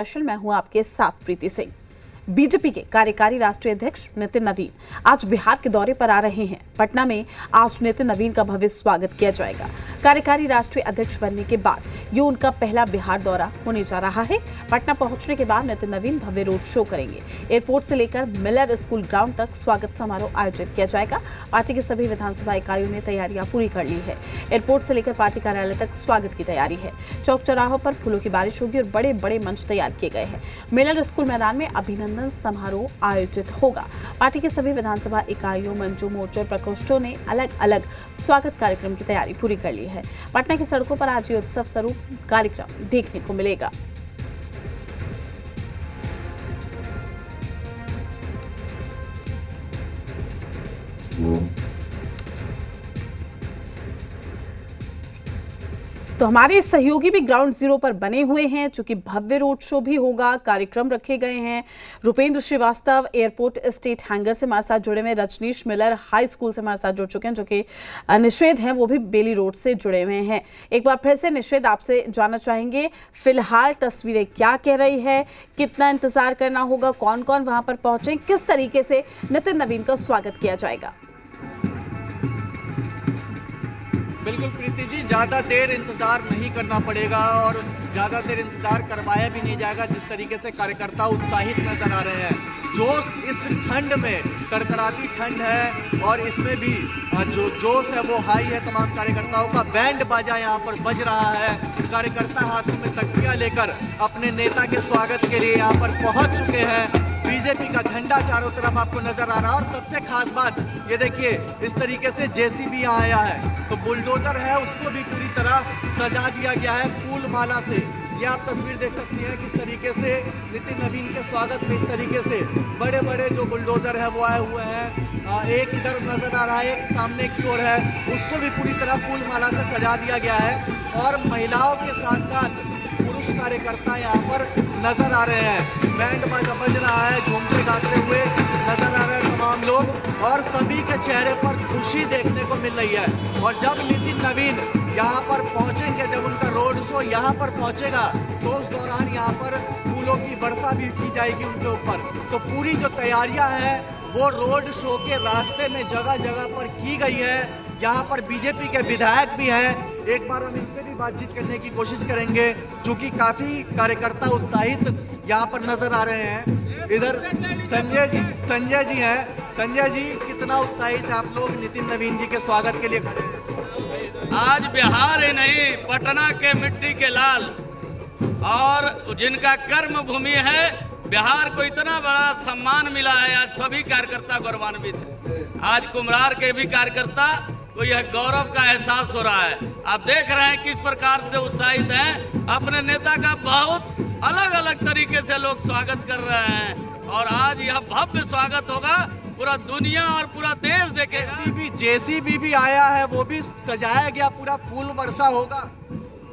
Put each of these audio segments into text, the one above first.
मैं हूं आपके साथ प्रीति सिंह। बीजेपी के कार्यकारी राष्ट्रीय अध्यक्ष नितिन नवीन आज बिहार के दौरे पर आ रहे हैं। पटना में आज नितिन नवीन का भव्य स्वागत किया जाएगा। कार्यकारी राष्ट्रीय अध्यक्ष बनने के बाद ये उनका पहला बिहार दौरा होने जा रहा है। पटना पहुंचने के बाद नितिन नवीन भव्य रोड शो करेंगे। एयरपोर्ट से लेकर मिलर स्कूल ग्राउंड तक स्वागत समारोह आयोजित किया जाएगा। पार्टी के सभी विधानसभा इकाइयों ने तैयारियां पूरी कर ली है। एयरपोर्ट से लेकर पार्टी कार्यालय तक स्वागत की तैयारी है। चौक चौराहों पर फूलों की बारिश होगी और बड़े बड़े मंच तैयार किए गए हैं। मिलर स्कूल मैदान में अभिनंदन समारोह आयोजित होगा। पार्टी के सभी विधानसभा इकाइयों, मंचों, मोर्चों, प्रकोष्ठों ने अलग अलग स्वागत कार्यक्रम की तैयारी पूरी कर ली है। पटना की सड़कों पर आज ये उत्सव स्वरूप कार्यक्रम देखने को मिलेगा। तो हमारे सहयोगी भी ग्राउंड जीरो पर बने हुए हैं, चूंकि भव्य रोड शो भी होगा, कार्यक्रम रखे गए हैं। Rupendra Srivastava airport state hangar से हमारे साथ जुड़े हुए, रजनीश मिलर हाई स्कूल से हमारे साथ जुड़ चुके हैं, जो कि निषेध हैं वो भी बेली रोड से जुड़े हुए हैं। एक बार फिर से निषेध आपसे जानना चाहेंगे, फिलहाल तस्वीरें क्या कह रही है, कितना इंतजार करना होगा, कौन कौन वहां पर पहुंचे, किस तरीके से नितिन नवीन का स्वागत किया जाएगा? बिल्कुल प्रीति जी, ज़्यादा देर इंतज़ार नहीं करना पड़ेगा और ज़्यादा देर इंतज़ार करवाया भी नहीं जाएगा। जिस तरीके से कार्यकर्ता उत्साहित नजर आ रहे हैं, जोश इस ठंड में, कड़कड़ाती ठंड है और इसमें भी जो जोश है वो हाई है। तमाम कार्यकर्ताओं का बैंड बाजा यहाँ पर बज रहा है। कार्यकर्ता हाथों में तख्तियाँ लेकर अपने नेता के स्वागत के लिए यहाँ पर पहुँच चुके हैं। बीजेपी का झंडा चारों तरफ आपको नजर आ रहा है और सबसे खास बात ये देखिए, इस तरीके से जेसीबी यहाँ आया है, तो बुलडोजर है उसको भी पूरी तरह सजा दिया गया है फूल माला से। ये आप तस्वीर देख सकती हैं किस तरीके से नितिन नवीन के स्वागत में इस तरीके से बड़े बड़े जो बुलडोजर है वो आए हुए हैं। एक इधर नजर आ रहा है, एक सामने की ओर है, उसको भी पूरी तरह फूल माला से सजा दिया गया है और महिलाओं के साथ साथ पुरुष कार्यकर्ता यहाँ पर नजर आ रहे हैं। बैंड बाजा बज रहा है, झूमते गाते हुए नजर आ रहे हैं तमाम लोग और सभी के चेहरे पर खुशी देखने को मिल रही है। और जब नितिन नवीन यहाँ पर पहुँचेंगे, जब उनका रोड शो यहाँ पर पहुँचेगा, तो उस दौरान यहाँ पर फूलों की वर्षा भी की जाएगी उनके ऊपर। तो पूरी जो तैयारियाँ हैं वो रोड शो के रास्ते में जगह जगह पर की गई है। यहाँ पर बीजेपी के विधायक भी हैं, एक बार हम इनसे भी बातचीत करने की कोशिश करेंगे, क्योंकि काफी कार्यकर्ता उत्साहित यहाँ पर नजर आ रहे हैं। इधर संजय जी हैं। संजय जी, कितना उत्साहित है आप लोग नितिन नवीन जी के स्वागत के लिए खड़े हैं? आज बिहार ही नहीं, पटना के मिट्टी के लाल और जिनका कर्म भूमि है, बिहार को इतना बड़ा सम्मान मिला है, आज सभी कार्यकर्ता गौरवान्वित है। आज कुम्हरार के भी कार्यकर्ता को यह गौरव का एहसास हो रहा है। आप देख रहे हैं किस प्रकार से उत्साहित हैं। अपने नेता का बहुत अलग अलग तरीके से लोग स्वागत कर रहे हैं और आज यह भव्य स्वागत होगा, पूरा दुनिया और पूरा देश देखेगा। जेसीबी भी आया है, वो भी सजाया गया, पूरा फूल वर्षा होगा।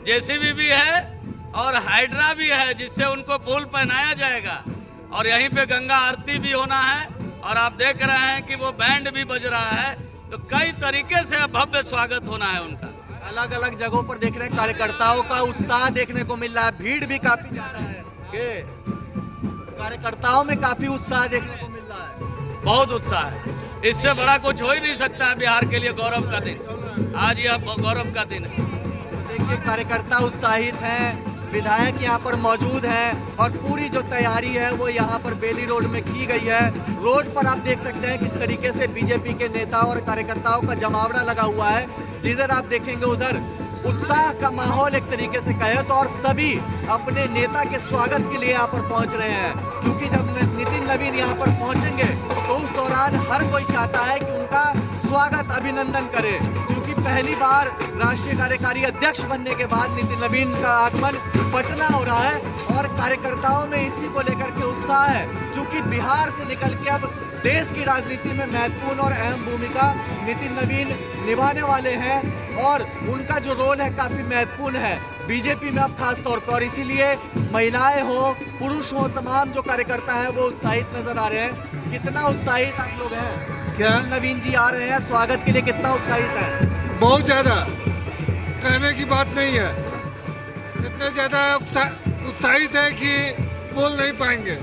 जेसीबी भी है और हाइड्रा भी है, जिससे उनको फूल पहनाया जाएगा और यहीं पे गंगा आरती भी होना है और आप देख रहे हैं कि वो बैंड भी बज रहा है। तो कई तरीके से भव्य स्वागत होना है उनका। अलग अलग जगहों पर देख रहे हैं कार्यकर्ताओं का उत्साह देखने को मिल रहा है, भीड़ भी काफी ज्यादा है। कार्यकर्ताओं में काफी उत्साह देखने को मिल रहा है, बहुत उत्साह है। इससे बड़ा कुछ हो ही नहीं सकता है बिहार के लिए गौरव का दिन। आज यह गौरव का दिन है। देखिए, कार्यकर्ता उत्साहित हैं, विधायक यहाँ पर मौजूद हैं और पूरी जो तैयारी है वो यहाँ पर बेली रोड में की गई है। रोड पर आप देख सकते हैं किस तरीके से बीजेपी के नेता और कार्यकर्ताओं का जमावड़ा लगा हुआ है। जिधर आप देखेंगे उधर उत्साह का माहौल एक तरीके से कहे तो, और सभी अपने नेता के स्वागत के लिए यहाँ पर पहुँच रहे हैं, क्योंकि जब नितिन नवीन यहाँ पर पहुँचेंगे तो उस दौरान हर कोई चाहता है कि उनका स्वागत, अभिनंदन करे, क्योंकि पहली बार राष्ट्रीय कार्यकारी अध्यक्ष बनने के बाद नितिन नवीन का आगमन पटना हो रहा है और कार्यकर्ताओं में इसी को लेकर के उत्साह है, क्योंकि बिहार से निकल के अब देश की राजनीति में महत्वपूर्ण और अहम भूमिका नितिन नवीन निभाने वाले हैं और उनका जो रोल है काफी महत्वपूर्ण है बीजेपी में अब खास तौर पर। और इसीलिए महिलाएं हो, पुरुष हो, तमाम जो कार्यकर्ता है वो उत्साहित नजर आ रहे हैं। कितना उत्साहित आप लोग हैं? क्या नवीन जी आ रहे हैं स्वागत के लिए, कितना उत्साहित है? बहुत ज्यादा, कहने की बात नहीं है। इतने ज्यादा उत्साहित है कि बोल नहीं पाएंगे।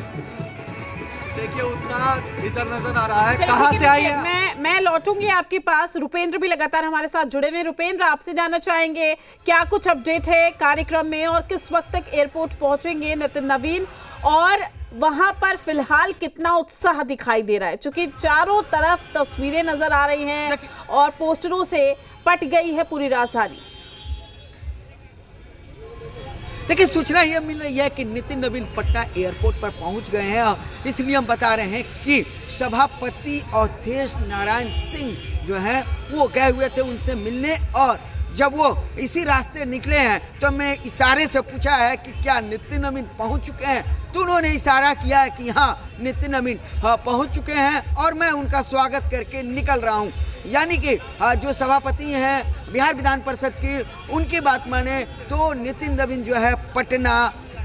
देखिए उत्साह इधर नजर आ रहा है। चलिए, कहाँ ठीक से है, आई ठीक है। है? मैं लौटूंगी आपके पास। रुपेंद्र भी लगातार हमारे साथ जुड़े हुए। रुपेंद्र, आपसे जानना चाहेंगे क्या कुछ अपडेट है कार्यक्रम में और किस वक्त तक एयरपोर्ट पहुंचेंगे नितिन नवीन, और वहां पर फिलहाल कितना उत्साह दिखाई दे रहा है, क्योंकि चारों तरफ तस्वीरें नजर आ रही हैं और पोस्टरों से पट गई है पूरी राजधानी। देखिए, सूचना यह मिल रही है कि नितिन नवीन पटना एयरपोर्ट पर पहुंच गए हैं और इसलिए हम बता रहे हैं कि सभापति अवधेश नारायण सिंह जो हैं वो गए हुए थे उनसे मिलने, और जब वो इसी रास्ते निकले हैं तो मैं इशारे से पूछा है कि क्या नितिन नवीन पहुंच चुके हैं, तो उन्होंने इशारा किया है कि हाँ नितिन नवीन पहुंच चुके हैं और मैं उनका स्वागत करके निकल रहा हूं। यानी कि जो सभापति हैं बिहार विधान परिषद की, उनकी बात माने तो नितिन नवीन जो है पटना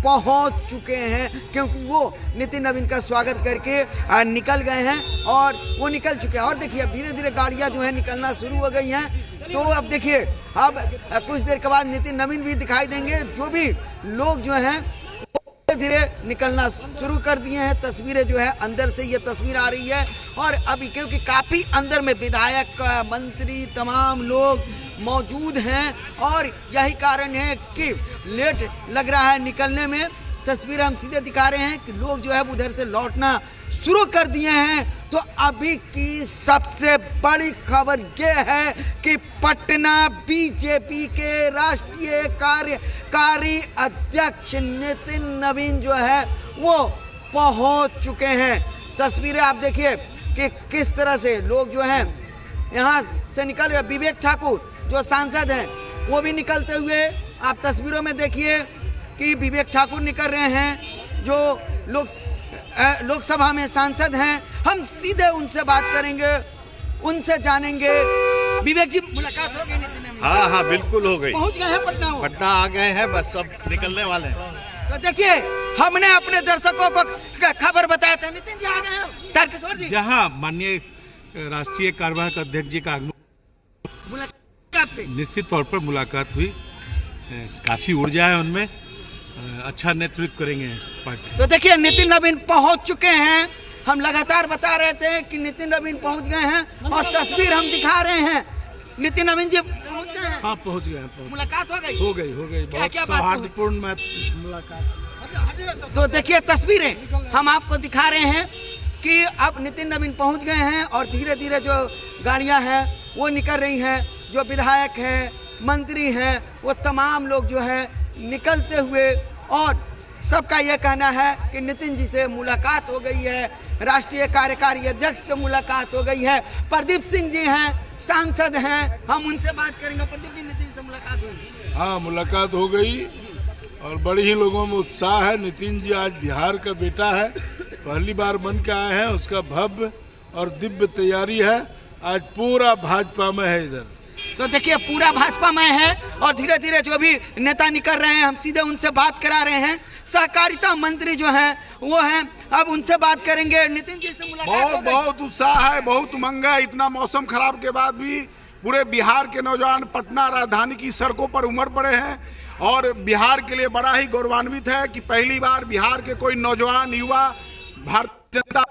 पहुंच चुके हैं, क्योंकि वो नितिन नवीन का स्वागत करके निकल गए हैं और वो निकल चुके हैं। और देखिए अब धीरे धीरे गाड़ियां जो है निकलना शुरू हो गई हैं। तो अब देखिए अब कुछ देर के बाद नितिन नवीन भी दिखाई देंगे। जो भी लोग जो हैं धीरे धीरे निकलना शुरू कर दिए हैं। तस्वीरें जो है अंदर से ये तस्वीर आ रही है, और अभी क्योंकि काफ़ी अंदर में विधायक, मंत्री, तमाम लोग मौजूद हैं और यही कारण है कि लेट लग रहा है निकलने में। तस्वीरें हम सीधे दिखा रहे हैं कि लोग जो है उधर से लौटना शुरू कर दिए हैं। तो अभी की सबसे बड़ी खबर ये है कि पटना बीजेपी के राष्ट्रीय कार्यकारी अध्यक्ष नितिन नवीन जो है वो पहुंच चुके हैं। तस्वीरें आप देखिए कि किस तरह से लोग जो हैं यहाँ से निकल गए। विवेक ठाकुर जो सांसद हैं वो भी निकलते हुए आप तस्वीरों में देखिए कि विवेक ठाकुर निकल रहे हैं, जो लोकसभा में सांसद हैं। हम सीधे उनसे बात करेंगे, उनसे जानेंगे। विवेक जी, मुलाकात हो गई नितिन नवीन? हाँ बिल्कुल हो गई। पहुंच गए हैं पटना? पटना आ गए हैं, बस सब निकलने वाले हैं। तो देखिए हमने अपने दर्शकों को खबर बताया था, नितिन जी आ गए हैं। तारकिशोर जी, जहाँ माननीय राष्ट्रीय कार्यवाहक अध्यक्ष जी का मुलाकात से निश्चित तौर पर मुलाकात हुई। काफी ऊर्जा है उनमें, अच्छा नेतृत्व करेंगे पार्टी। तो देखिए नितिन नवीन पहुंच चुके हैं। हम लगातार बता रहे थे कि नितिन नवीन पहुंच गए हैं और तस्वीर हम दिखा रहे हैं। नितिन नवीन जी पहुंच गए हैं? हाँ पहुंच गए। मुलाकात हो गई? हो गई। बहुत सौहार्दपूर्ण मुलाकात। तो देखिए तस्वीरें हम आपको दिखा रहे हैं कि अब नितिन नवीन पहुंच गए हैं और धीरे धीरे जो गाड़ियां हैं वो निकल रही हैं। जो विधायक हैं, मंत्री हैं, वो तमाम लोग जो हैं निकलते हुए, और सबका यह कहना है कि नितिन जी से मुलाकात हो गई है, राष्ट्रीय कार्यकारी अध्यक्ष से मुलाकात हो गई है। प्रदीप सिंह जी हैं, सांसद हैं, हम उनसे बात करेंगे। प्रदीप जी, नितिन से मुलाकात हुई? हाँ, मुलाकात हो गई और बड़े ही लोगों में उत्साह है। नितिन जी आज बिहार का बेटा है, पहली बार बन के आए हैं, उसका भव्य और दिव्य तैयारी है। आज पूरा भाजपा में है इधर। तो देखिए पूरा भाजपा में है और धीरे धीरे जो भी नेता निकल रहे हैं हम सीधे उनसे बात करा रहे हैं। सहकारिता मंत्री जो हैं वो हैं, अब उनसे बात करेंगे। नितिन जी से मुलाकात बहुत उत्साह है, बहुत उमंग है। इतना मौसम खराब के बाद भी पूरे बिहार के नौजवान पटना राजधानी की सड़कों पर उमड़ पड़े हैं और बिहार के लिए बड़ा ही गौरवान्वित है कि पहली बार बिहार के कोई नौजवान युवा भारतीय जनता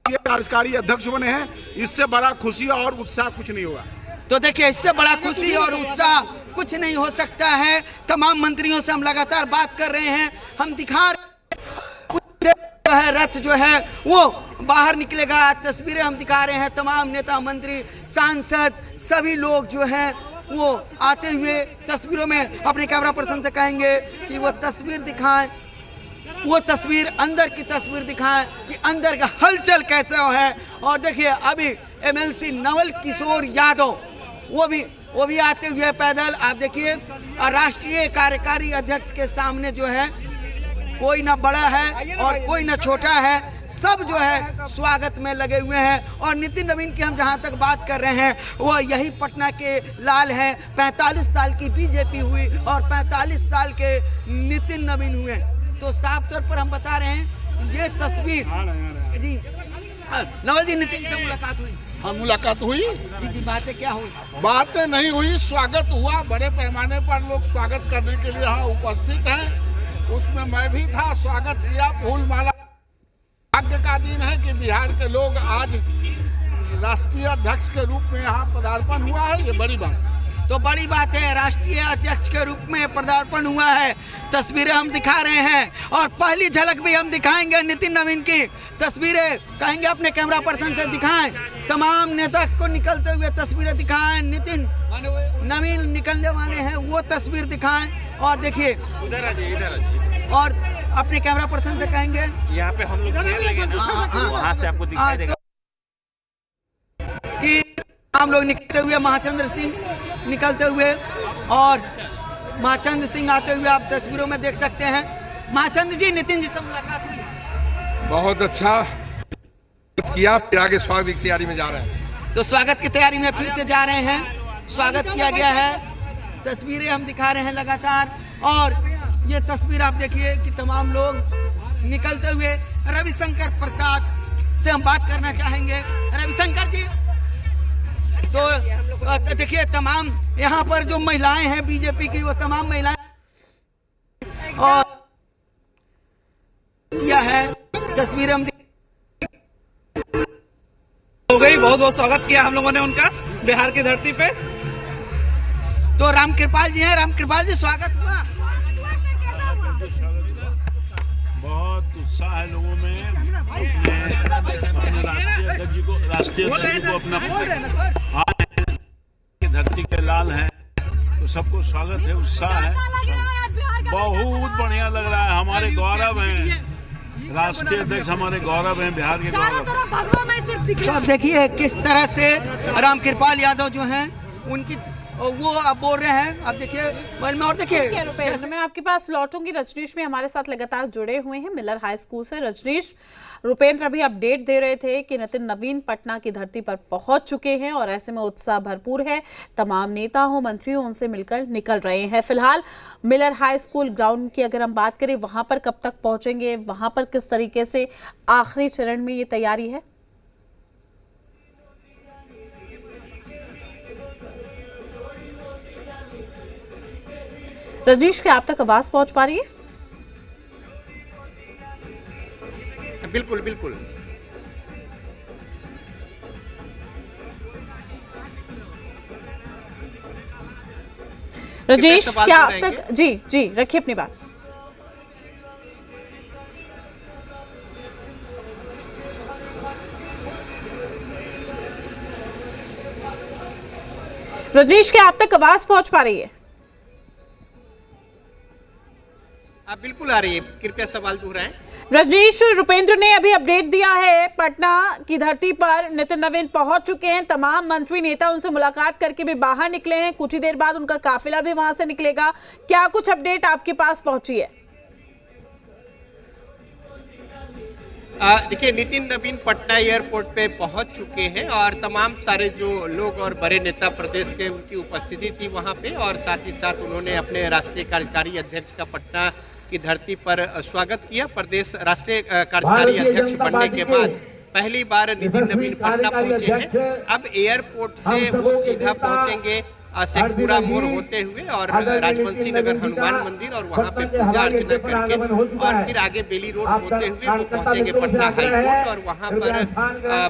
कार्यकारी अध्यक्ष बने हैं। इससे बड़ा खुशी और उत्साह कुछ नहीं होगा। तो देखिए इससे बड़ा खुशी और उत्साह कुछ नहीं हो सकता है। तमाम मंत्रियों से हम लगातार बात कर रहे हैं, हम दिखा रहे जो है रथ जो है वो बाहर निकलेगा। तस्वीरें हम दिखा रहे हैं, तमाम नेता, मंत्री, सांसद सभी लोग जो हैं वो आते हुए तस्वीरों में अपने कैमरा पर्सन से कहेंगे कि वो तस्वीर दिखाएं, वो तस्वीर अंदर की तस्वीर दिखाएं कि अंदर का हलचल कैसा है। और देखिए अभी MLC नवल किशोर यादव वो भी आते हुए पैदल, आप देखिए। और राष्ट्रीय कार्यकारी अध्यक्ष के सामने जो है कोई ना बड़ा है और कोई ना छोटा है, सब जो है स्वागत में लगे हुए हैं। और नितिन नवीन की हम जहां तक बात कर रहे हैं वो यही पटना के लाल हैं। 45 साल की बीजेपी हुई और 45 साल के नितिन नवीन हुए। तो साफ तौर पर हम बता रहे हैं ये तस्वीर जी। नवल जी, नितिन से मुलाकात हुई? हाँ, मुलाकात हुई जी। बातें क्या हुई? बातें नहीं हुई, स्वागत हुआ। बड़े पैमाने पर लोग स्वागत करने के लिए यहाँ उपस्थित हैं उसमें मैं भी था, स्वागत किया, फूल माला। भाग्य का दिन है कि बिहार के लोग आज राष्ट्रीय अध्यक्ष के रूप में यहाँ पदार्पण हुआ है, ये बड़ी बात है। तो बड़ी बात है, राष्ट्रीय अध्यक्ष के रूप में पदार्पण हुआ है। तस्वीरें हम दिखा रहे हैं और पहली झलक भी हम दिखाएंगे नितिन नवीन की तस्वीरें। कहेंगे अपने कैमरा पर्सन से दिखाएं, तमाम नेता को निकलते हुए तस्वीरें दिखाएं। नितिन नवीन निकलने वाले हैं वो तस्वीर दिखाएं और देखिए इधर और अपने कैमरा पर्सन से कहेंगे यहाँ पे हम लोग वहाँ से आपको दिखाई देगा कि हम लोग निकलते हुए महाचंद्र सिंह निकलते हुए और महाचंद्र सिंह आते हुए आप तस्वीरों में देख सकते हैं। महाचंद्र जी, नितिन जी से मुलाकात हुई, बहुत अच्छा किया, फिर आगे स्वागत की तैयारी में जा रहे हैं। तो स्वागत की तैयारी में फिर से जा रहे हैं, स्वागत किया गया है। तस्वीरें हम दिखा रहे हैं लगातार और ये तस्वीर आप देखिए कि तमाम लोग निकलते हुए। रविशंकर प्रसाद से हम बात करना चाहेंगे। रविशंकर जी, तो देखिए तमाम यहाँ पर जो महिलाएं हैं बीजेपी की, वो तमाम महिलाएं और किया है तस्वीरें हम हो गई। बहुत बहुत स्वागत किया हम लोगों ने उनका बिहार की धरती पे। तो रामकृपाल जी हैं, रामकृपाल जी स्वागत हुआ। बहुत उत्साह है लोगों में, अपने राष्ट्रीय अध्यक्ष जी को अपना धरती के लाल हैं, तो सबको स्वागत है, उत्साह है, बहुत बढ़िया लग रहा है। हमारे गौरव हैं, राष्ट्रीय अध्यक्ष हमारे गौरव हैं, बिहार के गौरव। तो अब देखिए किस तरह से रामकृपाल यादव जो हैं उनकी वो अब बोल रहे हैं। अब देखिए और देखिए मैं आपके पास लौटूंगी। रजनीश भी हमारे साथ लगातार जुड़े हुए हैं मिलर हाई स्कूल से। रजनीश, रुपेंद्र अभी अपडेट दे रहे थे कि नितिन नवीन पटना की धरती पर पहुंच चुके हैं और ऐसे में उत्साह भरपूर है। तमाम नेता हो, मंत्री हो, उनसे मिलकर निकल रहे हैं। फिलहाल मिलर हाई स्कूल ग्राउंड की अगर हम बात करें, वहां पर कब तक पहुंचेंगे, वहां पर किस तरीके से आखिरी चरण में ये तैयारी है? रजनीश, क्या आप तक आवाज पहुंच पा रही है? बिल्कुल बिल्कुल। रजनीश, क्या आप तक? जी रखिए अपनी बात। रजनीश, क्या आप तक आवाज पहुंच पा रही है? आप बिल्कुल आ रही है, कृपया सवाल दोहराएं। रजनीश, रुपेंद्र ने अभी अपडेट दिया है, पटना की धरती पर नितिन नवीन पहुंच चुके हैं। तमाम मंत्री नेता उनसे मुलाकात करके भी बाहर निकले हैं। कुछ ही देर बाद उनका काफिला भी वहां से निकलेगा। क्या कुछ अपडेट आपके पास पहुंची है? देखिए, नितिन नवीन पटना एयरपोर्ट पे पहुंच चुके हैं और तमाम सारे जो लोग और बड़े नेता प्रदेश के, उनकी उपस्थिति थी वहां पे और साथ ही साथ उन्होंने अपने राष्ट्रीय कार्यकारी अध्यक्ष का पटना की धरती पर स्वागत किया। प्रदेश राष्ट्रीय कार्यकारी अध्यक्ष बनने के बाद पहली बार नितिन नवीन पटना पहुंचे हैं। अब एयरपोर्ट से वो सीधा पहुंचेंगे शेखपुरा मोड़ होते हुए और राजवंशी नगर हनुमान मंदिर और वहां पे पूजा अर्चना करके और फिर आगे बेली रोड होते हुए वो पहुंचेंगे पटना हाई कोर्ट और वहां पर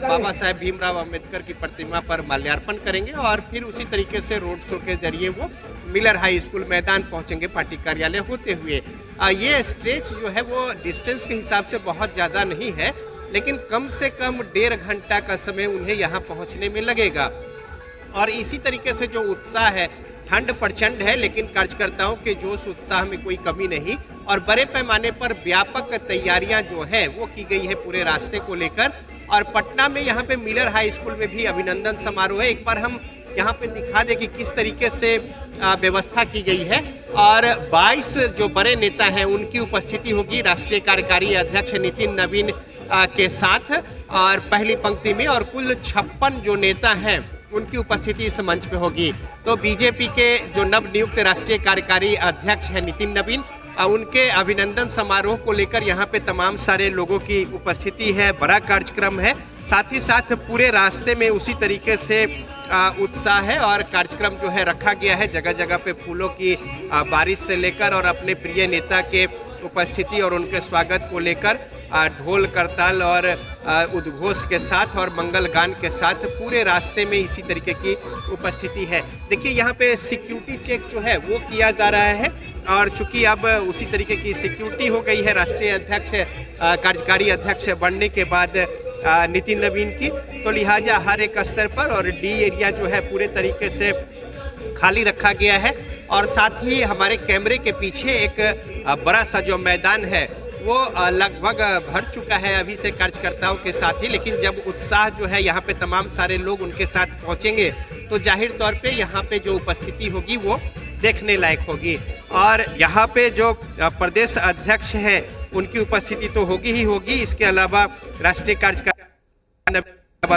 बाबा साहेब भीमराव अंबेडकर की प्रतिमा पर माल्यार्पण करेंगे और फिर उसी तरीके से रोड शो के जरिए वो मिलर हाई स्कूल मैदान पहुंचेंगे पार्टी कार्यालय होते हुए। ये स्ट्रेच जो है वो डिस्टेंस के हिसाब से बहुत ज़्यादा नहीं है, लेकिन कम से कम 1.5 घंटा का समय उन्हें यहाँ पहुँचने में लगेगा। और इसी तरीके से जो उत्साह है, ठंड प्रचंड है लेकिन कार्यकर्ताओं के जोश उत्साह में कोई कमी नहीं और बड़े पैमाने पर व्यापक तैयारियां जो है वो की गई है पूरे रास्ते को लेकर। और पटना में यहाँ पे मिलर हाई स्कूल में भी अभिनंदन समारोह है। एक बार हम यहाँ पे दिखा दें कि किस तरीके से व्यवस्था की गई है। और 22 जो बड़े नेता हैं उनकी उपस्थिति होगी राष्ट्रीय कार्यकारी अध्यक्ष नितिन नवीन के साथ और पहली पंक्ति में, और कुल 56 जो नेता हैं उनकी उपस्थिति इस मंच पे होगी। तो बीजेपी के जो नवनियुक्त राष्ट्रीय कार्यकारी अध्यक्ष हैं नितिन नवीन, उनके अभिनंदन समारोह को लेकर यहाँ पे तमाम सारे लोगों की उपस्थिति है, बड़ा कार्यक्रम है। साथ ही साथ पूरे रास्ते में उसी तरीके से उत्साह है और कार्यक्रम जो है रखा गया है। जगह जगह पे फूलों की बारिश से लेकर और अपने प्रिय नेता के उपस्थिति और उनके स्वागत को लेकर ढोल करताल और उद्घोष के साथ और मंगल गान के साथ पूरे रास्ते में इसी तरीके की उपस्थिति है। देखिए यहाँ पे सिक्योरिटी चेक जो है वो किया जा रहा है और चूंकि अब उसी तरीके की सिक्योरिटी हो गई है राष्ट्रीय अध्यक्ष कार्यकारी अध्यक्ष बनने के बाद नितिन नवीन की, तो लिहाजा हर एक स्तर पर और डी एरिया जो है पूरे तरीके से खाली रखा गया है और साथ ही हमारे कैमरे के पीछे एक बड़ा सा जो मैदान है वो लगभग भर चुका है अभी से कार्यकर्ताओं के साथ ही। लेकिन जब उत्साह जो है यहाँ पे तमाम सारे लोग उनके साथ पहुँचेंगे तो जाहिर तौर पे यहाँ पे जो उपस्थिति होगी वो देखने लायक होगी। और यहाँ पे जो प्रदेश अध्यक्ष हैं उनकी उपस्थिति तो होगी ही होगी, इसके अलावा राष्ट्रीय कार्यकारिणी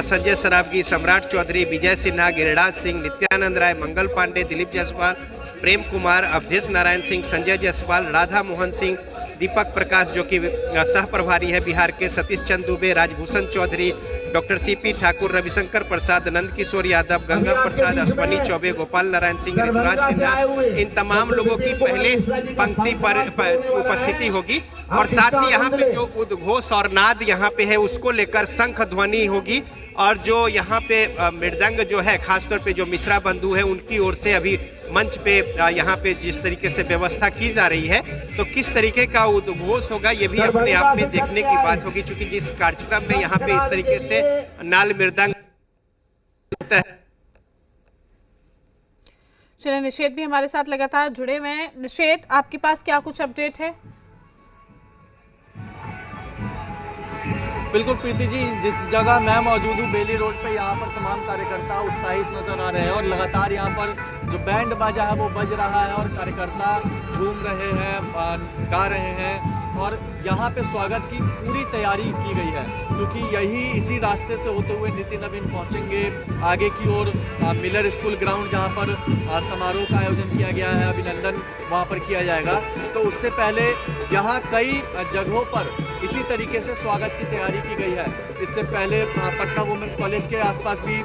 संजय सरावगी, सम्राट चौधरी, विजय सिन्हा, गिरिराज सिंह, नित्यानंद राय, मंगल पांडे, दिलीप जायसवाल, प्रेम कुमार, अवधेश नारायण सिंह, संजय जायसवाल, राधा मोहन सिंह, दीपक प्रकाश जो कि सह प्रभारी है बिहार के, सतीश चंद दुबे, राजभूषण चौधरी, डॉक्टर सीपी ठाकुर, रविशंकर प्रसाद, नंद किशोर यादव, गंगा प्रसाद, अश्वनी चौबे, गोपाल नारायण सिंह, ऋतुराज सिन्हा, इन तमाम लोगों की पहले पंक्ति पर उपस्थिति होगी। और साथ ही यहाँ पे जो उद्घोष और नाद यहाँ पे है उसको लेकर शंख ध्वनि होगी और जो यहाँ पे मृदंग जो है खासतौर पे जो मिश्रा बंधु है उनकी ओर से अभी मंच पे यहाँ पे जिस तरीके से व्यवस्था की जा रही है तो किस तरीके का उद्घोष होगा ये भी अपने आप में देखने की बात होगी, क्योंकि जिस कार्यक्रम में यहाँ पे इस तरीके से नाल मृदंग होता है। चलिए, निषेध भी हमारे साथ लगातार जुड़े हुए हैं। निषेध, आपके पास क्या कुछ अपडेट है? बिल्कुल प्रीति जी, जिस जगह मैं मौजूद हूँ बेली रोड पे, यहाँ पर तमाम कार्यकर्ता उत्साहित नजर आ रहे हैं और लगातार यहाँ पर जो बैंड बाजा है वो बज रहा है और कार्यकर्ता झूम रहे हैं, गा रहे हैं और यहाँ पे स्वागत की पूरी तैयारी की गई है, क्योंकि इसी रास्ते से होते हुए नितिन नवीन पहुँचेंगे आगे की ओर मिलर स्कूल ग्राउंड, जहाँ पर समारोह का आयोजन किया गया है, अभिनंदन वहाँ पर किया जाएगा। तो उससे पहले यहाँ कई जगहों पर इसी तरीके से स्वागत की तैयारी की गई है। इससे पहले पटना वुमेंस कॉलेज के आसपास भी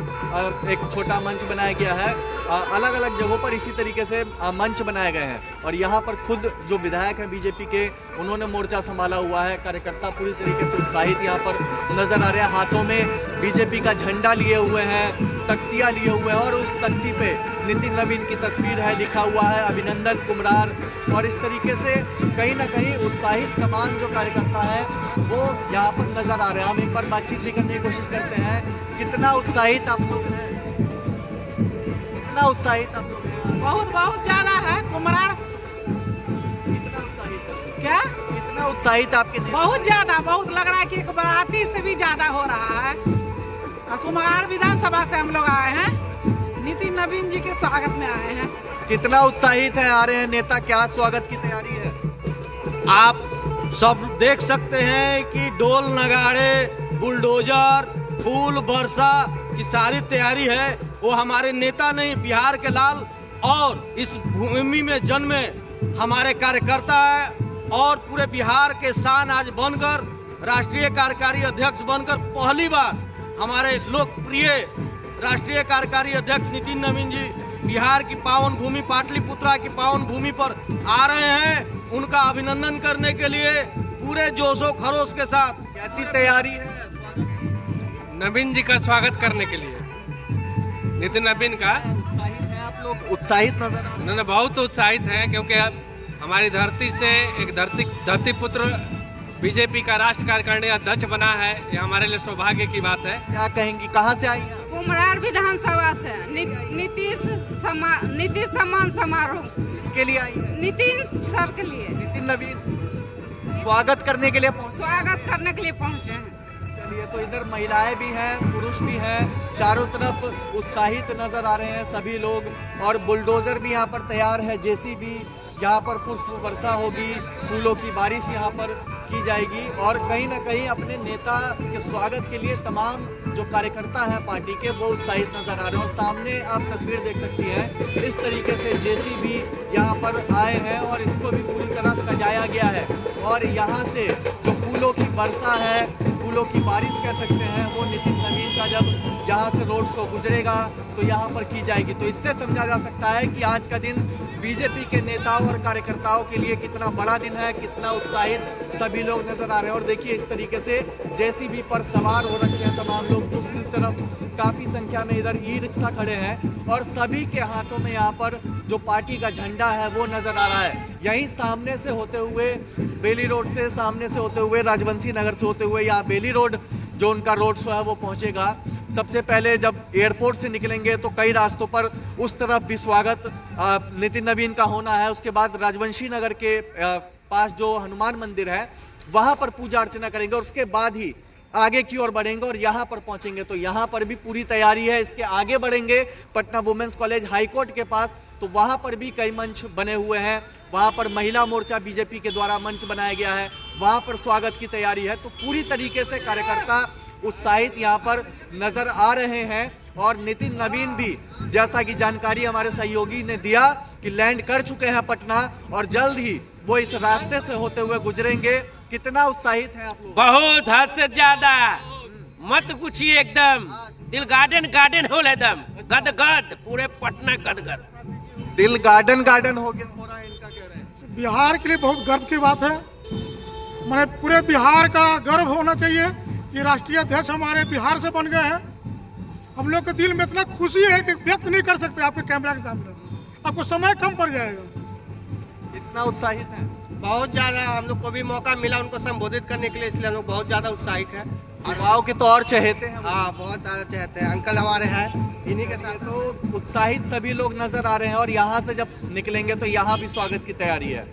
एक छोटा मंच बनाया गया है, अलग अलग जगहों पर इसी तरीके से मंच बनाए गए हैं और यहाँ पर खुद जो विधायक हैं बीजेपी के, उन्होंने मोर्चा संभाला हुआ है। कार्यकर्ता पूरी तरीके से उत्साहित यहाँ पर नजर आ रहे हैं, हाथों में बीजेपी का झंडा लिए हुए हैं, तख्तियाँ लिए हुए हैं और उस तख्ती पे नितिन नवीन की तस्वीर है, लिखा हुआ है अभिनंदन कुमरार। और इस तरीके से कहीं ना कहीं उत्साहित तमाम जो कार्यकर्ता है वो यहाँ पर नजर आ रहे हैं। हम एक बार बातचीत भी करने की कोशिश करते हैं, कितना उत्साहित आप लोग हैं? कितना उत्साहित आप लोग हैं? बहुत बहुत ज्यादा है कुमरार। कितना उत्साहित है? क्या कितना उत्साहित आपके? बहुत ज्यादा, बहुत लग रहा है कि एक बाराती से भी ज्यादा हो रहा है। और कुमरार विधानसभा से हम लोग आए हैं, नितिन नवीन जी के स्वागत में आए हैं। कितना उत्साहित है आ रहे हैं नेता, क्या स्वागत की तैयारी है? आप सब देख सकते हैं कि डोल नगाड़े, बुलडोजर, फूल वर्षा की सारी तैयारी है। वो हमारे नेता नहीं, बिहार के लाल और इस भूमि में जन्मे हमारे कार्यकर्ता है और पूरे बिहार के शान आज बनकर राष्ट्रीय कार्यकारी अध्यक्ष बनकर पहली बार हमारे लोकप्रिय राष्ट्रीय कार्यकारी अध्यक्ष नितिन नवीन जी बिहार की पावन भूमि पाटलिपुत्रा की पावन भूमि पर आ रहे हैं। उनका अभिनंदन करने के लिए पूरे जोशो खरोश के साथ। कैसी तैयारी है नवीन जी का स्वागत करने के लिए? नितिन नवीन का उत्साहित है आप लोग? उत्साहित नजर आ रहे हैं? बहुत उत्साहित हैं, क्योंकि हमारी धरती से एक धरती पुत्र बीजेपी का राष्ट्रीय कार्यकारिणी अध्यक्ष बना है, ये हमारे लिए सौभाग्य की बात है। क्या कहेंगी, कहाँ से आई हैं? कुमरार विधानसभा से नीतीश सम्मान समारोह इसके लिए आई हैं? नितिन सर के लिए, नितिन नवीन स्वागत करने के लिए पहुंचे हैं। चलिए, तो इधर महिलाएं भी हैं, पुरुष भी हैं, चारों तरफ उत्साहित नजर आ रहे हैं सभी लोग और बुलडोजर भी यहाँ पर तैयार है, जेसीबी, यहाँ पर पुष्प वर्षा होगी, फूलों की बारिश यहाँ पर की जाएगी और कहीं ना कहीं अपने नेता के स्वागत के लिए तमाम जो कार्यकर्ता है पार्टी के वो उत्साहित नजर आ रहे हैं। और सामने आप तस्वीर देख सकती हैं, इस तरीके से जेसीबी यहाँ पर आए हैं और इसको भी पूरी तरह सजाया गया है और यहाँ से जो फूलों की वर्षा है, फूलों की बारिश कह सकते हैं, वो नितिन नवीन का जब यहाँ से रोड शो गुजरेगा तो यहाँ पर की जाएगी। तो इससे समझा जा सकता है कि आज का दिन बीजेपी के नेताओं और कार्यकर्ताओं के लिए कितना बड़ा दिन है, कितना उत्साहित सभी लोग नजर आ रहे हैं। और देखिए इस तरीके से जेसीबी पर सवार हो रखे हैं तमाम लोग। दूसरी तरफ काफी संख्या में इधर ई रिक्शा खड़े हैं और सभी के हाथों में यहाँ पर जो पार्टी का झंडा है वो नजर आ रहा है। यहीं सामने से होते हुए बेली रोड से, सामने से होते हुए राजवंशी नगर से होते हुए यहाँ बेली रोड जो उनका रोड शो है वो पहुंचेगा। सबसे पहले जब एयरपोर्ट से निकलेंगे तो कई रास्तों पर उस तरफ भी स्वागत नितिन नवीन का होना है। उसके बाद राजवंशी नगर के पास जो हनुमान मंदिर है वहां पर पूजा अर्चना करेंगे और उसके बाद ही आगे की ओर बढ़ेंगे और यहाँ पर पहुंचेंगे। तो यहाँ पर भी पूरी तैयारी है। इसके आगे बढ़ेंगे Patna women's college high court के पास, तो वहां पर भी कई मंच बने हुए हैं। वहां पर महिला मोर्चा बीजेपी के द्वारा मंच बनाया गया है, वहां पर स्वागत की तैयारी है। तो पूरी तरीके से कार्यकर्ता उत्साहित यहाँ पर नजर आ रहे हैं। और नितिन नवीन भी जैसा कि जानकारी हमारे सहयोगी ने दिया कि लैंड कर चुके हैं पटना और जल्द ही वो इस रास्ते से होते हुए गुजरेंगे। कितना उत्साहित है आप लोग? बहुत हद से ज्यादा, मत पूछिए, एकदम दिल गार्डन गार्डन हो एकदम गदगद, पूरे पटना गदगद, दिल गार्डन गार्डन हो रहा है इनका, कह रहे हैं। बिहार के लिए बहुत गर्व की बात है। मैंने पूरे बिहार का गर्व होना चाहिए कि राष्ट्रीय अध्यक्ष हमारे बिहार से बन गए हैं। हम लोग के दिल में इतना खुशी है कि व्यक्त नहीं कर सकते आपके कैमरा के सामने, आपको समय कम पड़ जाएगा। इतना उत्साहित है, बहुत ज्यादा। हम लोग को भी मौका मिला उनको संबोधित करने के लिए, इसलिए हम लोग बहुत ज्यादा उत्साहित है। युवाओं के तो और चहेते हैं। हाँ, बहुत ज्यादा चाहते हैं। अंकल हमारे हैं, इन्हीं के साथ तो उत्साहित सभी लोग नजर आ रहे हैं। और यहाँ से जब निकलेंगे तो यहाँ भी स्वागत की तैयारी है।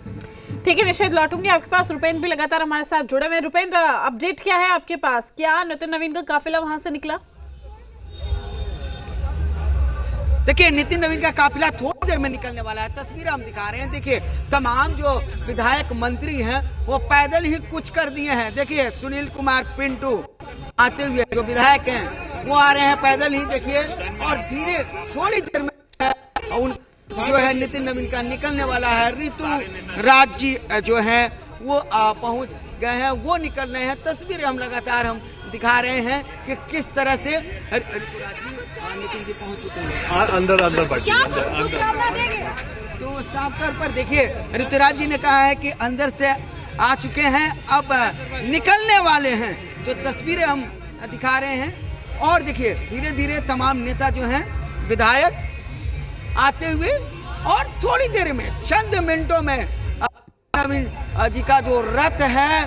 ठीक है निषेध, लौटूंगी आपके पास। रुपेंद्र भी लगातार हमारे साथ जुड़े हुए। रुपेंद्र, अपडेट क्या है आपके पास? क्या नितिन नवीन का काफिला वहां से निकला? देखिए नितिन नवीन का काफिला थोड़ी देर में निकलने वाला है। तस्वीर हम दिखा रहे हैं। देखिए तमाम जो विधायक मंत्री हैं वो पैदल ही कुछ कर दिए हैं। देखिए सुनील कुमार पिंटू आते हुए, जो विधायक हैं वो आ रहे हैं पैदल ही। देखिए और धीरे थोड़ी देर में उन जो है नितिन नवीन का निकलने वाला है। ऋतु राज जी जो है वो पहुंच गए हैं, वो निकल रहे हैं। तस्वीरें हम लगातार हम दिखा रहे हैं कि किस तरह से नितिन जी पहुंच चुके हैं। अंदर तो साफ तौर पर देखिए ऋतुराज जी ने कहा है कि अंदर से आ चुके हैं, अब निकलने वाले हैं। तो तस्वीरें हम दिखा रहे हैं। और देखिए धीरे धीरे तमाम नेता जो हैं विधायक आते हुए, और थोड़ी देर में चंद मिनटों में नवीन जी का जो रथ है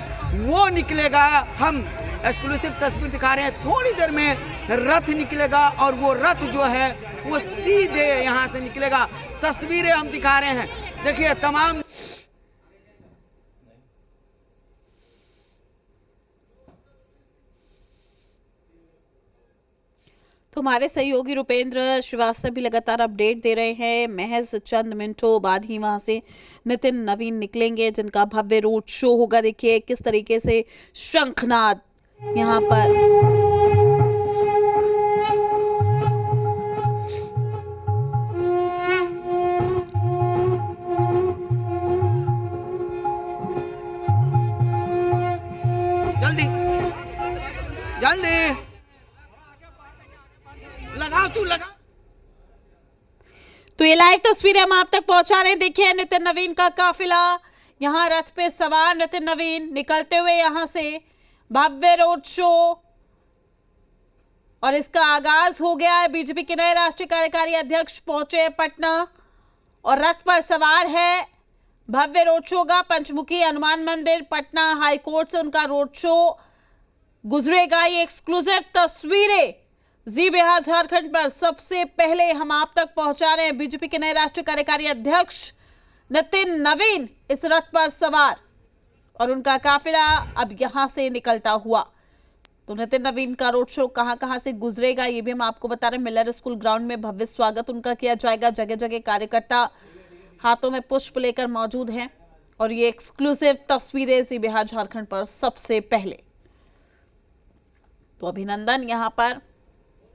वो निकलेगा। हम एक्सक्लूसिव तस्वीर दिखा रहे हैं। थोड़ी देर में रथ निकलेगा और वो रथ जो है वो सीधे यहाँ से निकलेगा। तस्वीरें हम दिखा रहे हैं। देखिए तमाम तो हमारे सहयोगी रुपेंद्र श्रीवास्तव भी लगातार अपडेट दे रहे हैं। महज चंद मिनटों बाद ही वहां से नितिन नवीन निकलेंगे, जिनका भव्य रोड शो होगा। देखिए किस तरीके से शंखनाद यहाँ पर जल्दी जल्दी लगाओ, तू लगा। तो ये लाइव तस्वीरें हम आप तक पहुंचा रहे हैं। देखिए नितिन नवीन का काफिला यहाँ रथ पे सवार नितिन नवीन निकलते हुए यहाँ से भव्य रोड शो, और इसका आगाज हो गया है। बीजेपी के नए राष्ट्रीय कार्यकारी अध्यक्ष पहुंचे पटना और रथ पर सवार है। भव्य रोड शो का पंचमुखी हनुमान मंदिर पटना हाई कोर्ट से उनका रोड शो गुजरेगा। ये एक्सक्लूसिव तस्वीरें जी बिहार झारखंड पर सबसे पहले हम आप तक पहुंचा रहे हैं। बीजेपी के नए राष्ट्रीय कार्यकारी अध्यक्ष नितिन नवीन इस रथ पर सवार और उनका काफिला अब यहां से निकलता हुआ। तो नितिन नवीन का रोड शो कहां से गुजरेगा ये भी हम आपको बता रहे हैं। मिलर स्कूल ग्राउंड में भव्य स्वागत उनका किया जाएगा। जगह जगह कार्यकर्ता हाथों में पुष्प लेकर मौजूद हैं और ये एक्सक्लूसिव तस्वीरें जी बिहार झारखंड पर सबसे पहले। तो अभिनंदन, यहाँ पर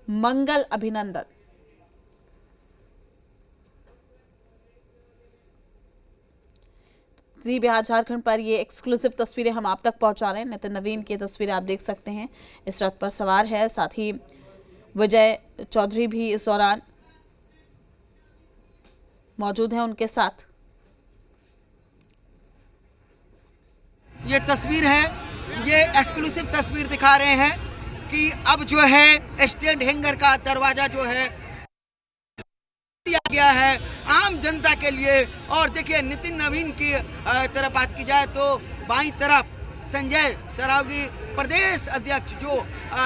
मंगल अभिनंदन। जी बिहार झारखंड पर ये एक्सक्लूसिव तस्वीरें हम आप तक पहुंचा रहे हैं। नितिन नवीन की तस्वीरें आप देख सकते हैं, इस रथ पर सवार है। साथ ही विजय चौधरी भी इस दौरान मौजूद हैं उनके साथ। ये तस्वीर है, ये एक्सक्लूसिव तस्वीर दिखा रहे हैं कि अब जो है स्टैंड हैंगर का दरवाजा जो है दिया गया है आम जनता के लिए। और देखिए नितिन नवीन की तरफ बात की जाए तो बाईं तरफ संजय सरावगी प्रदेश अध्यक्ष जो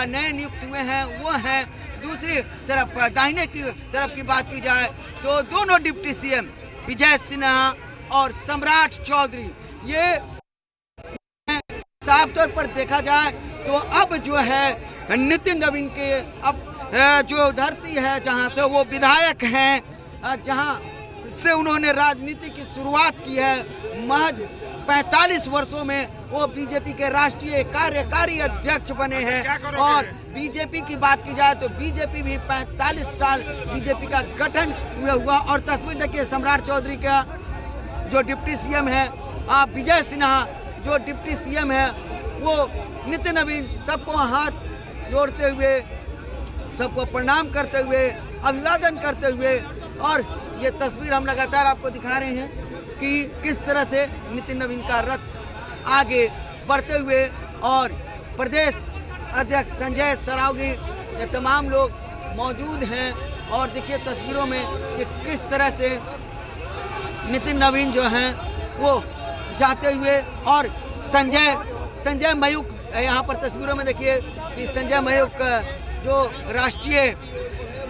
नए नियुक्त हुए हैं वो हैं। दूसरी तरफ दाहिने की तरफ की बात की जाए तो दोनों डिप्टी सीएम विजय सिन्हा और सम्राट चौधरी, ये साफ तौर पर देखा जाए तो अब जो है नितिन नवीन के अब जो धरती है जहां से वो विधायक हैं, जहां से उन्होंने राजनीति की शुरुआत की है, महज 45 वर्षों में वो बीजेपी के राष्ट्रीय कार्यकारी अध्यक्ष बने हैं। और बीजेपी की बात की जाए तो बीजेपी भी 45 साल बीजेपी का गठन हुआ। और तस्वीर देखिए सम्राट चौधरी का जो डिप्टी सीएम है, विजय सिन्हा जो डिप्टी सीएम है, वो नितिन नवीन सबको हाथ जोड़ते हुए, सबको प्रणाम करते हुए, अभिवादन करते हुए। और ये तस्वीर हम लगातार आपको दिखा रहे हैं कि किस तरह से नितिन नवीन का रथ आगे बढ़ते हुए और प्रदेश अध्यक्ष संजय सरावगी, ये तमाम लोग मौजूद हैं। और देखिए तस्वीरों में कि किस तरह से नितिन नवीन जो हैं वो जाते हुए, और संजय मयूख यहाँ पर तस्वीरों में देखिए कि संजय मयूख जो राष्ट्रीय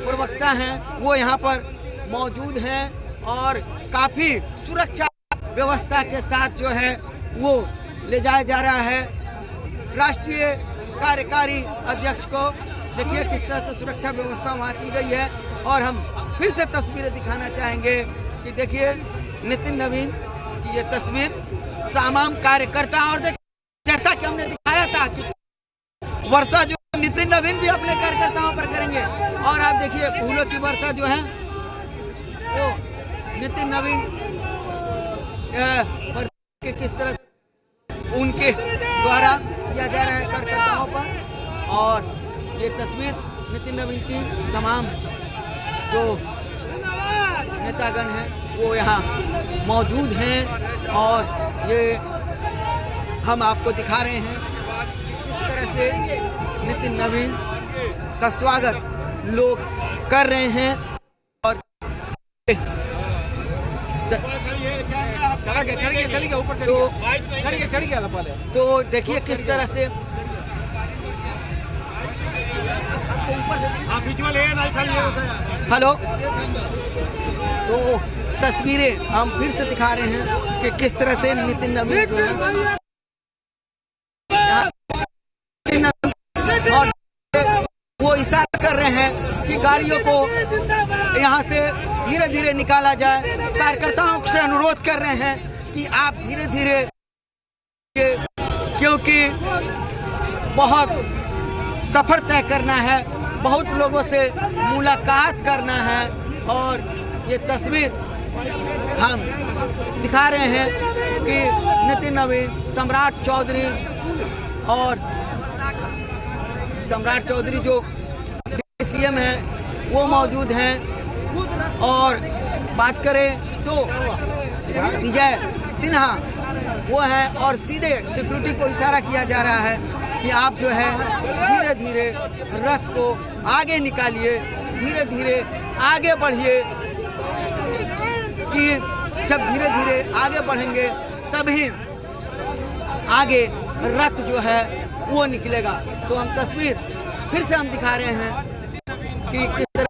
प्रवक्ता हैं वो यहाँ पर मौजूद हैं और काफ़ी सुरक्षा व्यवस्था के साथ जो है वो ले जाया जा रहा है राष्ट्रीय कार्यकारी अध्यक्ष को। देखिए किस तरह से सुरक्षा व्यवस्था वहाँ की गई है। और हम फिर से तस्वीरें दिखाना चाहेंगे कि देखिए नितिन नवीन की ये तस्वीर, तमाम कार्यकर्ता। और देखिए जैसा कि हमने दिखाया था कि वर्षा जो नितिन नवीन भी अपने कार्यकर्ताओं पर करेंगे। और आप देखिए फूलों की वर्षा जो है वो नितिन नवीन पर किस तरह से उनके द्वारा किया जा रहा है कार्यकर्ताओं पर। और ये तस्वीर नितिन नवीन की तमाम जो नेतागण हैं वो यहाँ मौजूद हैं और ये हम आपको दिखा रहे हैं किस तरह से नितिन नवीन का स्वागत लोग कर रहे हैं। और तो देखिए किस तरह से हेलो, तो तस्वीरें हम फिर से दिखा रहे हैं कि किस तरह से नितिन नवीन जो है और वो इशारा कर रहे हैं कि गाड़ियों को यहाँ से धीरे धीरे निकाला जाए। कार्यकर्ताओं से अनुरोध कर रहे हैं कि आप धीरे धीरे, क्योंकि बहुत सफर तय करना है, बहुत लोगों से मुलाकात करना है। और ये तस्वीर हम दिखा रहे हैं कि नितिन नवीन, सम्राट चौधरी और सम्राट चौधरी जो सीएम हैं वो मौजूद हैं। और बात करें तो विजय सिन्हा वो है और सीधे सिक्योरिटी को इशारा किया जा रहा है कि आप जो है धीरे धीरे रथ को आगे निकालिए, धीरे धीरे आगे बढ़िए, कि जब धीरे धीरे आगे बढ़ेंगे तभी आगे रथ जो है वो निकलेगा। तो हम तस्वीर फिर से हम दिखा रहे हैं कि किस तरह